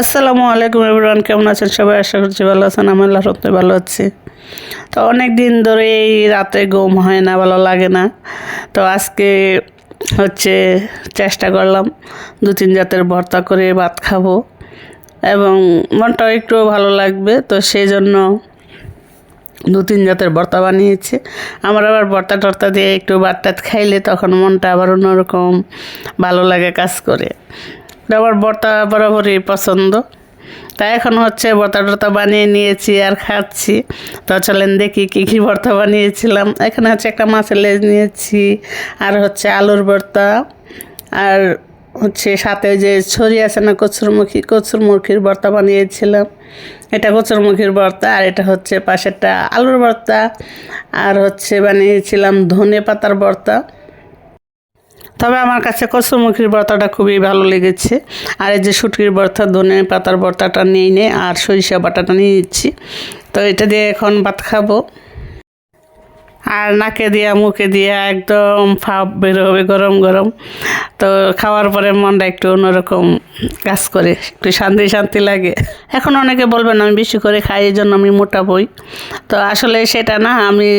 আসসালামু আলাইকুম এভরিওয়ান, কেমন আছেন সবাই? আশা করছি ভালো আছেন। আমি আল্লাহর রহমতে ভালো আছি। তো অনেক দিন ধরে এই রাতে ঘুম হয় না, ভালো লাগে না। তো আজকে চেষ্টা করলাম 2-3 জাতের ভর্তা করে ভাত খাবো এবং মনটাও একটু ভালো লাগবে। তো সেই জন্য 2-3 জাতের ভর্তা বানিয়েছি। আমার আবার ভর্তা টর্তা দিয়ে একটু ভাত টাত খাইলে তখন মনটা আবার অন্যরকম ভালো লাগে কাজ করে। আমার ভর্তা বরাবরই পছন্দ। তাই এখন ভর্তা টর্তা বানিয়ে নিয়েছি আর খাচ্ছি। তো চলেন দেখি কী কী ভর্তা বানিয়েছিলাম। এখানে একটা মাছের লেজ নিয়েছি, আর আলুর ভর্তা, আর সাথে যে ছড়ি আছে না কচুরমুখির ভর্তা বানিয়েছিলাম। এটা কচুরমুখির ভর্তা, আর এটা পাশেরটা আলুর ভর্তা, আর বানিয়েছিলাম ধনে পাতার ভর্তা। তবে আমার কাছে কচুরমুখির ভর্তাটা খুবই ভালো লেগেছে। আর এই যে শুটকির ভর্তা, ধনে পাতার ভর্তাটা নিয়ে আর সরিষা বাটাটা নিয়ে নিচ্ছি। তো এটা দিয়ে এখন ভাত খাবো। আর নাকে দিয়া মুখে দিয়া একদম ভাপ বের হবে গরম গরম। তো খাওয়ার পরে মনটা একটু অন্যরকম কাজ করে, একটু শান্তি শান্তি লাগে। এখন অনেকে বলবেন আমি বেশি করে খাই, এই জন্য আমি মোটা বই। তো আসলে সেটা না, আমি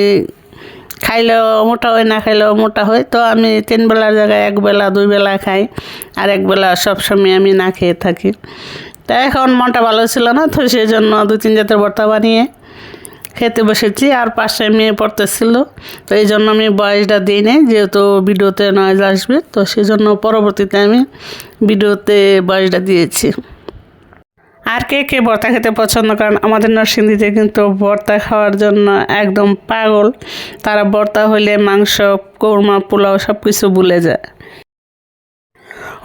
খাইলেও মোটা হয়, না খাইলেও মোটা হয়। তো আমি 3 বেলার জায়গায় 1 বেলা 2 বেলা খাই, আর 1 বেলা সবসময় আমি না খেয়ে থাকি। তাই এখন মনটা ভালো ছিল না, তো সেই জন্য 2-3 জাতের ভর্তা বানিয়ে খেতে বসেছি। আর পাশে মেয়ে পড়তেছিল, তো এই জন্য আমি বয়সটা দিই নাই, যেহেতু ভিডিওতে নয়েজ আসবে। তো সেই জন্য পরবর্তীতে আমি ভিডিওতে বয়সটা দিয়েছি। আর কে কে ভর্তা খেতে পছন্দ করেন? আমাদের নরসিংদীতে কিন্তু ভর্তা খাওয়ার জন্য একদম পাগল। তারা ভর্তা হইলে মাংস, কোরমা, পোলাও সব কিছু ভুলে যায়।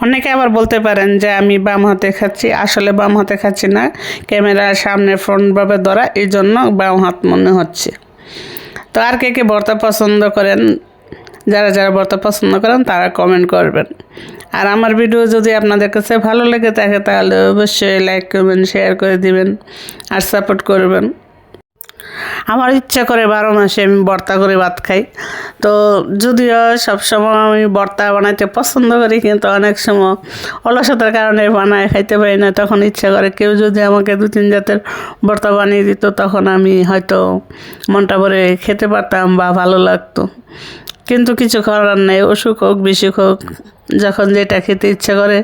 অনেকে আবার বলতে পারেন যে আমি বাম হাতে খাচ্ছি। আসলে বাম হাতে খাচ্ছি না, ক্যামেরার সামনে ফ্রন্টভাবে ধরা, এই জন্য বাম হাত মনে হচ্ছে। তো আর কে কে ভর্তা পছন্দ করেন? যারা যারা ভর্তা পছন্দ করেন তারা কমেন্ট করবেন। আর আমার ভিডিও যদি আপনাদের কাছে ভালো লেগে থাকে তাহলে অবশ্যই লাইক করবেন, শেয়ার করে দিবেন, আর সাপোর্ট করবেন। আমার ইচ্ছা করে 12 মাসে আমি ভর্তা করে ভাত খাই। তো যদিও সবসময় আমি ভর্তা বানাইতে পছন্দ করি, কিন্তু অনেক সময় অলসতার কারণে বানায় খাইতে পারি না। তখন ইচ্ছা করে কেউ যদি আমাকে 2-3 জাতের ভর্তা বানিয়ে দিত, তখন আমি হয়তো মনটা ভরে খেতে পারতাম বা ভালো লাগতো। কিন্তু কিছু করার নেই, অসুখ হোক বিসুখ হোক, যখন যেটা খেতে ইচ্ছা করে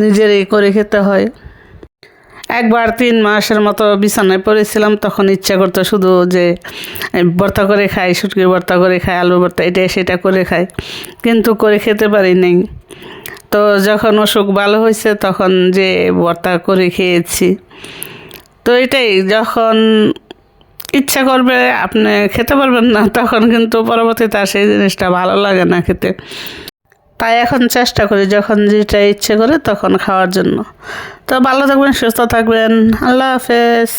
নিজেরই করে খেতে হয়। একবার 3 মাসের মতো বিছানায় পড়েছিলাম, তখন ইচ্ছা করতো শুধু যে ভর্তা করে খাই, শুটকির ভর্তা করে খাই, আলুর ভর্তা, এটা সেটা করে খাই, কিন্তু করে খেতে পারি নাই। তো যখন অসুখ ভালো হয়েছে তখন যে ভর্তা করে খেয়েছি। তো এটাই, যখন ইচ্ছা করবে আপনি খেতে পারবেন না, তখন কিন্তু পরবর্তীতে আর সেই জিনিসটা ভালো লাগে না খেতে। তাই এখন চেষ্টা করি যখন যেটা ইচ্ছে করে তখন খাওয়ার জন্য। তো ভালো থাকবেন, সুস্থ থাকবেন, আল্লাহ হাফেজ।